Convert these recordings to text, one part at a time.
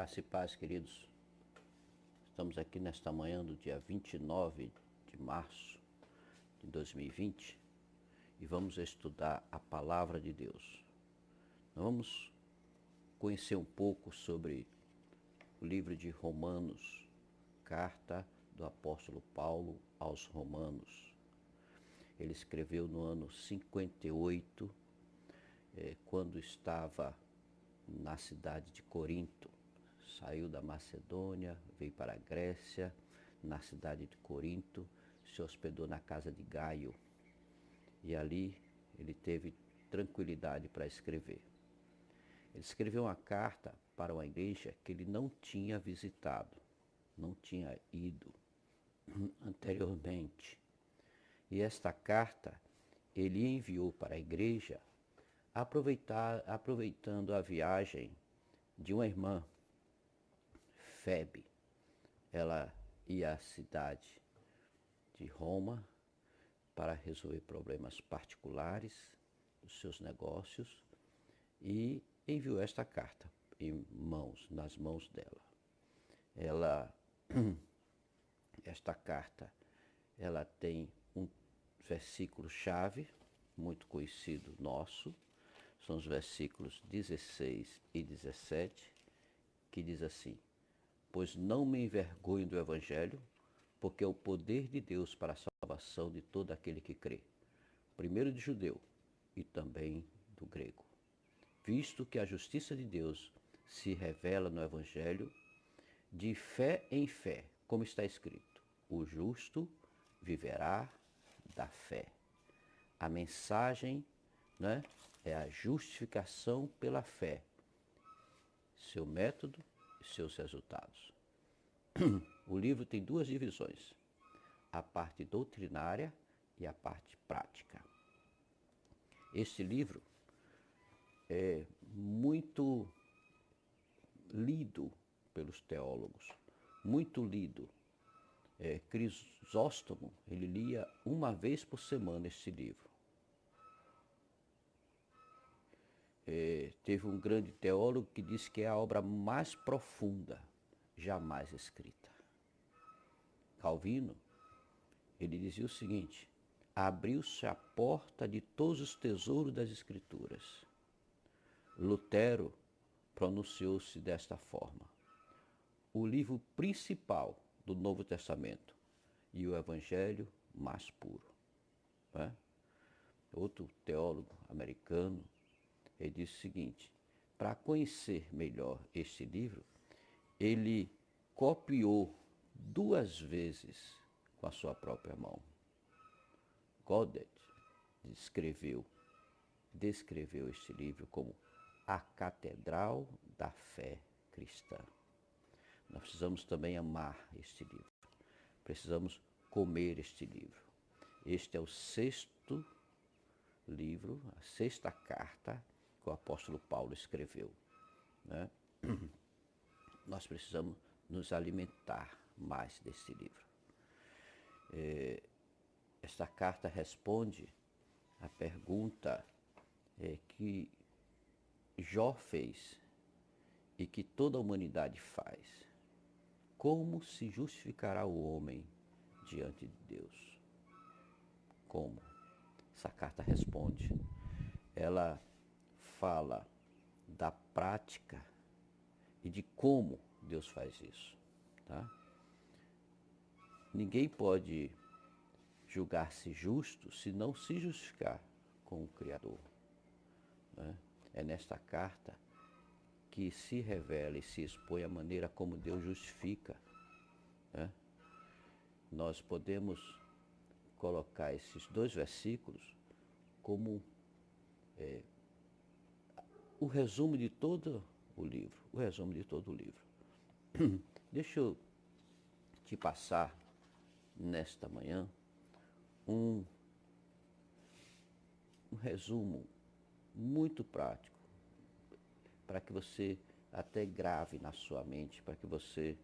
Graça e paz, queridos. Estamos aqui nesta manhã do dia 29 de março de 2020 e vamos estudar a Palavra de Deus. Nós vamos conhecer um pouco sobre o livro de Romanos, carta do apóstolo Paulo aos Romanos. Ele escreveu no ano 58, quando estava na cidade de Corinto. Saiu da Macedônia, veio para a Grécia, na cidade de Corinto, se hospedou na casa de Gaio. E ali ele teve tranquilidade para escrever. Ele escreveu uma carta para uma igreja que ele não tinha visitado, não tinha ido anteriormente. E esta carta ele enviou para a igreja aproveitando a viagem de uma irmã, Febe. Ela ia à cidade de Roma para resolver problemas particulares dos seus negócios e enviou esta carta nas mãos dela. Esta carta, ela tem um versículo-chave muito conhecido nosso, são os versículos 16 e 17, que diz assim: pois não me envergonho do Evangelho, porque é o poder de Deus para a salvação de todo aquele que crê, primeiro do judeu e também do grego. Visto que a justiça de Deus se revela no Evangelho, de fé em fé, como está escrito, o justo viverá da fé. A mensagem, né, é a justificação pela fé, seu método e seus resultados. O livro tem duas divisões, a parte doutrinária e a parte prática. Este livro é muito lido pelos teólogos, muito lido. Crisóstomo, ele lia uma vez por semana este livro. Teve um grande teólogo que disse que é a obra mais profunda jamais escrita. Calvino, ele dizia o seguinte: abriu-se a porta de todos os tesouros das Escrituras. Lutero pronunciou-se desta forma: o livro principal do Novo Testamento e o Evangelho mais puro. Outro teólogo americano, ele disse o seguinte: para conhecer melhor este livro, ele copiou 2 vezes com a sua própria mão. Godet descreveu este livro como a catedral da fé cristã. Nós precisamos também amar este livro. Precisamos comer este livro. Este é o 6º livro, a 6ª carta que o apóstolo Paulo escreveu, né? Nós precisamos nos alimentar mais desse livro. Esta carta responde a pergunta que Jó fez e que toda a humanidade faz: como se justificará o homem diante de Deus? Como? Essa carta responde. Ela fala da prática e de como Deus faz isso, tá? Ninguém pode julgar-se justo se não se justificar com o Criador, né? É nesta carta que se revela e se expõe a maneira como Deus justifica, né? Nós podemos colocar esses 2 versículos como o resumo de todo o livro. Deixa eu te passar nesta manhã um resumo muito prático, para que você até grave na sua mente, para que você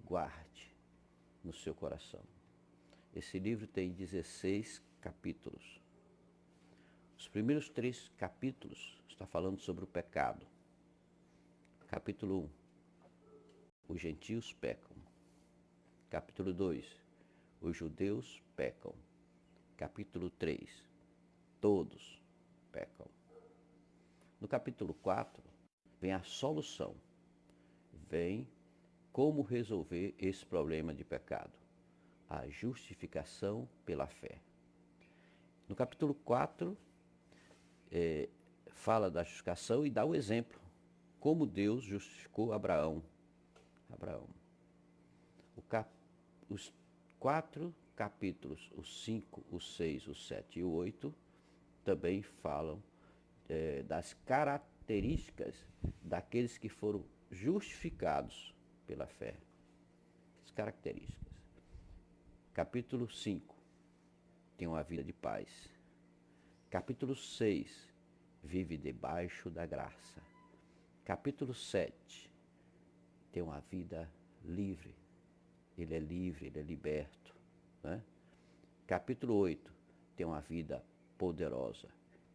guarde no seu coração. Esse livro tem 16 capítulos. Os primeiros 3 capítulos está falando sobre o pecado. Capítulo os gentios pecam. Capítulo 2, os judeus pecam. Capítulo 3, todos pecam. No capítulo 4, vem a solução. Vem como resolver esse problema de pecado. A justificação pela fé. No capítulo 4, fala da justificação e dá o exemplo. Como Deus justificou Abraão. Os 4 capítulos, os 5, o 6, o 7 e o 8, também falam das características daqueles que foram justificados pela fé. As características. Capítulo 5, tem uma vida de paz. Capítulo 6, vive debaixo da graça. Capítulo 7, tem uma vida livre. Ele é livre, ele é liberto. Né? Capítulo 8, tem uma vida poderosa.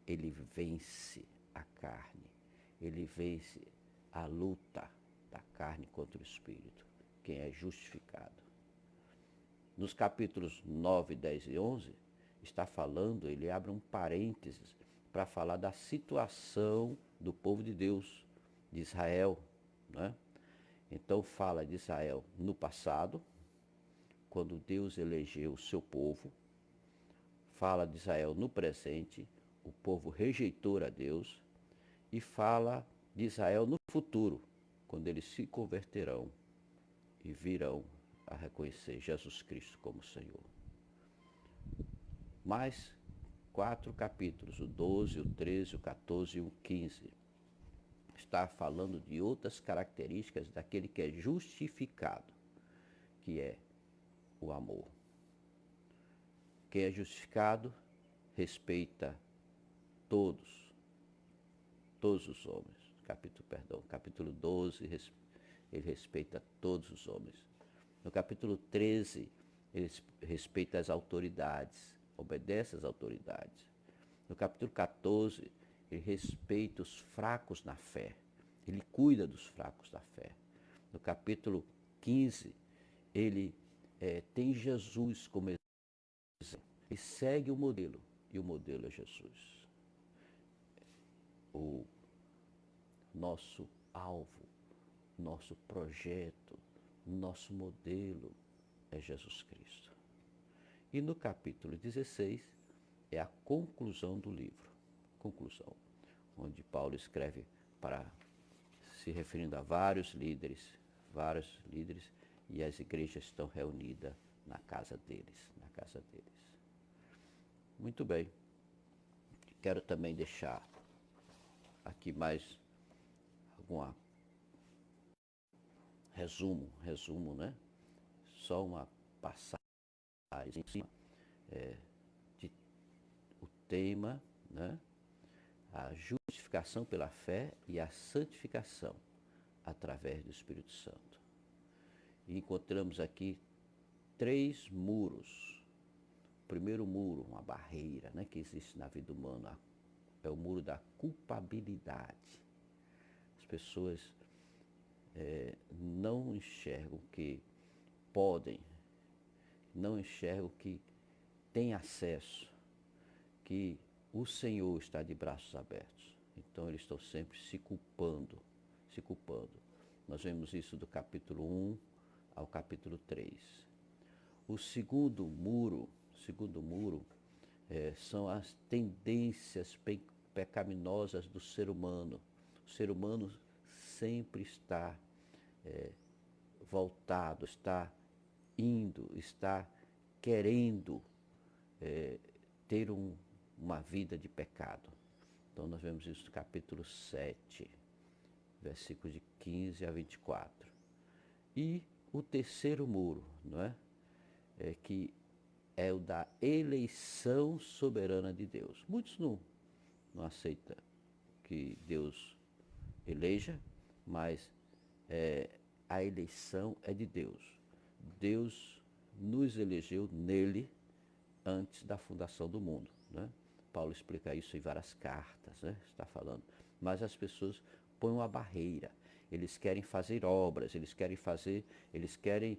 Ele vence a carne. Ele vence a luta da carne contra o espírito. Quem é justificado. Nos capítulos 9, 10 e 11, está falando, ele abre um parênteses para falar da situação do povo de Deus, de Israel. Né? Então fala de Israel no passado, quando Deus elegeu o seu povo. Fala de Israel no presente, o povo rejeitou a Deus. E fala de Israel no futuro, quando eles se converterão e virão a reconhecer Jesus Cristo como Senhor. Mais 4 capítulos, o 12, o 13, o 14 e o 15, está falando de outras características daquele que é justificado, que é o amor. Quem é justificado respeita todos os homens. Capítulo 12, ele respeita todos os homens. No capítulo 13, ele respeita as autoridades, obedece às autoridades. No capítulo 14, ele respeita os fracos na fé. Ele cuida dos fracos da fé. No capítulo 15, ele tem Jesus como exemplo. Ele segue o modelo, e o modelo é Jesus. O nosso alvo, nosso projeto, nosso modelo é Jesus Cristo. E no capítulo 16 é a conclusão do livro. Conclusão, onde Paulo escreve se referindo a vários líderes, e as igrejas estão reunidas na casa deles. Muito bem. Quero também deixar aqui mais algum resumo, né? Só uma passagem em cima o tema, né? A justificação pela fé e a santificação através do Espírito Santo. E encontramos aqui 3 muros. O primeiro muro, uma barreira, né, que existe na vida humana, é o muro da culpabilidade. As pessoas não enxergam que podem, não enxergam que têm acesso, que o Senhor está de braços abertos. Então eles estão sempre se culpando. Nós vemos isso do capítulo 1 ao capítulo 3. O segundo muro são as tendências pecaminosas do ser humano. O ser humano sempre está voltado, está indo, está querendo ter uma vida de pecado. Então nós vemos isso no capítulo 7, versículos de 15 a 24. E o terceiro muro, não é? Que é o da eleição soberana de Deus. Muitos não aceitam que Deus eleja, mas a eleição é de Deus. Deus nos elegeu nele antes da fundação do mundo. Né? Paulo explica isso em várias cartas, né? Está falando. Mas as pessoas põem uma barreira. eles querem fazer obras, eles querem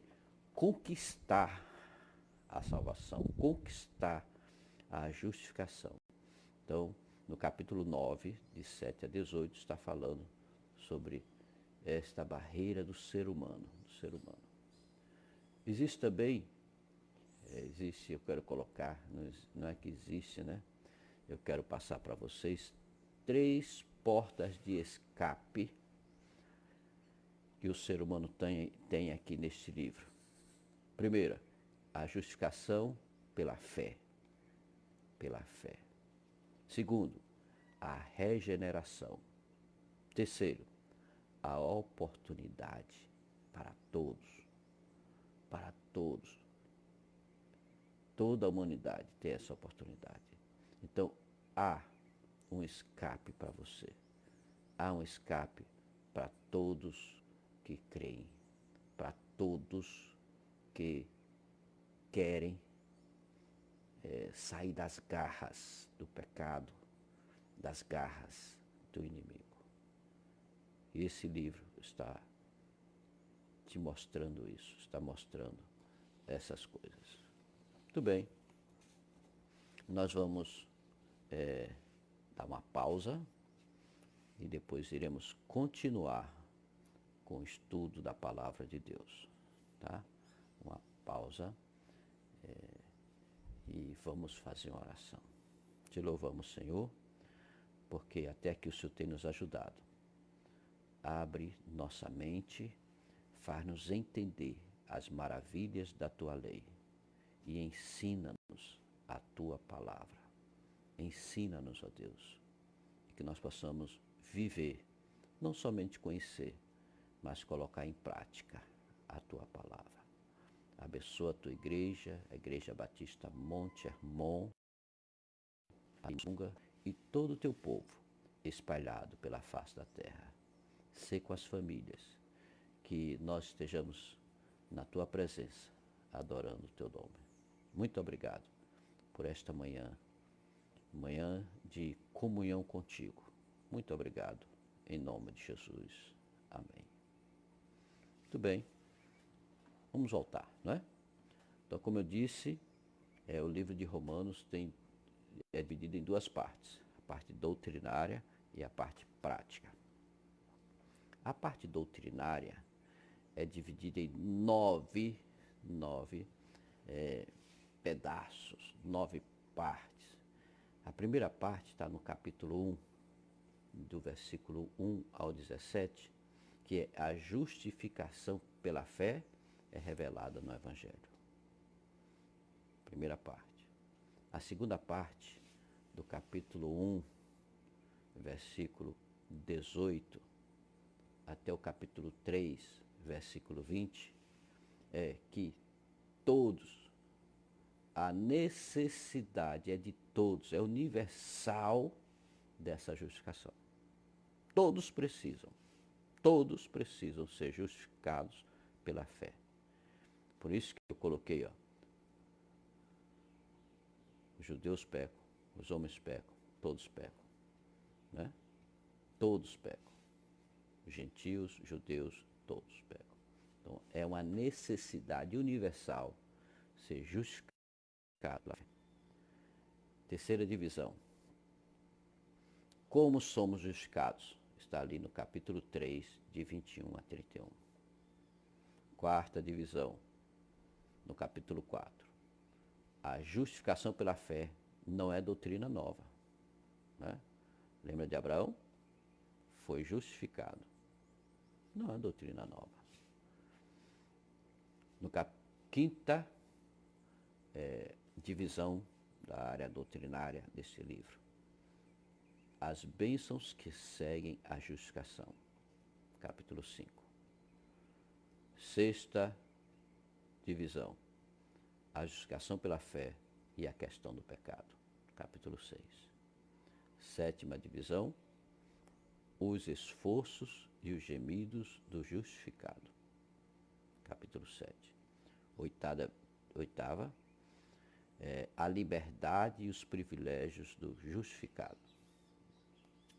conquistar a salvação, conquistar a justificação. Então, no capítulo 9, de 7 a 18, está falando sobre esta barreira do ser humano. Existe também, eu quero colocar, não é que existe, né? Eu quero passar para vocês 3 portas de escape que o ser humano tem aqui neste livro. Primeira, a justificação pela fé. Pela fé. Segundo, a regeneração. Terceiro, a oportunidade para todos. Para todos. Toda a humanidade tem essa oportunidade. Então, há um escape para você. Há um escape para todos que creem, para todos que querem sair das garras do pecado, das garras do inimigo. E esse livro está te mostrando isso, está mostrando essas coisas. Muito bem, nós vamos dar uma pausa e depois iremos continuar com o estudo da palavra de Deus, tá? Uma pausa e vamos fazer uma oração. Te louvamos, Senhor, porque até aqui o Senhor tem nos ajudado. Abre nossa mente, faz-nos entender as maravilhas da Tua lei e ensina-nos a Tua palavra. Ensina-nos, ó Deus, que nós possamos viver, não somente conhecer, mas colocar em prática a Tua palavra. Abençoa a Tua igreja, a Igreja Batista Monte Hermon, a Lunga e todo o Teu povo espalhado pela face da terra. Sê com as famílias, que nós estejamos na Tua presença, adorando o Teu nome. Muito obrigado por esta manhã de comunhão contigo. Muito obrigado, em nome de Jesus. Amém. Muito bem, vamos voltar, não é? Então, como eu disse, o livro de Romanos é dividido em 2 partes, a parte doutrinária e a parte prática. A parte doutrinária é dividida em 9 pedaços, 9 partes. A primeira parte está no capítulo 1, do versículo 1 ao 17, que é a justificação pela fé é revelada no Evangelho. Primeira parte. A segunda parte, do capítulo 1, versículo 18, até o capítulo 3, versículo 20, é que todos, a necessidade é de todos, é universal dessa justificação. Todos precisam ser justificados pela fé. Por isso que eu coloquei, os judeus pecam, os homens pecam, todos pecam, né? Todos pecam. Gentios, judeus, todos pecam. Então, é uma necessidade universal ser justificado pela fé. Terceira divisão. Como somos justificados? Está ali no capítulo 3, de 21 a 31. Quarta divisão, no capítulo 4. A justificação pela fé não é doutrina nova, né? Lembra de Abraão? Foi justificado. Não é doutrina nova. No quinta divisão da área doutrinária desse livro. As bênçãos que seguem a justificação. Capítulo 5. Sexta divisão. A justificação pela fé e a questão do pecado. Capítulo 6. Sétima divisão. Os esforços e os gemidos do justificado. Capítulo 7. Oitava, a liberdade e os privilégios do justificado.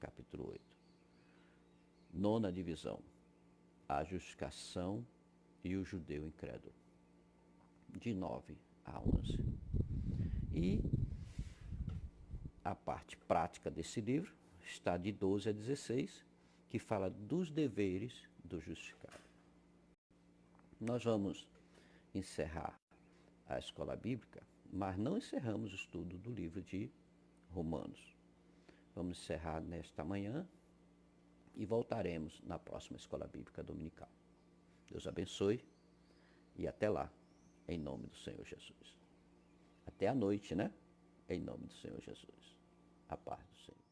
Capítulo 8. Nona divisão, a justificação e o judeu incrédulo, de 9 a 11. E a parte prática desse livro está de 12 a 16, que fala dos deveres do justificado. Nós vamos encerrar a escola bíblica, mas não encerramos o estudo do livro de Romanos. Vamos encerrar nesta manhã e voltaremos na próxima escola bíblica dominical. Deus abençoe e até lá, em nome do Senhor Jesus. Até a noite, né? Em nome do Senhor Jesus. A paz do Senhor.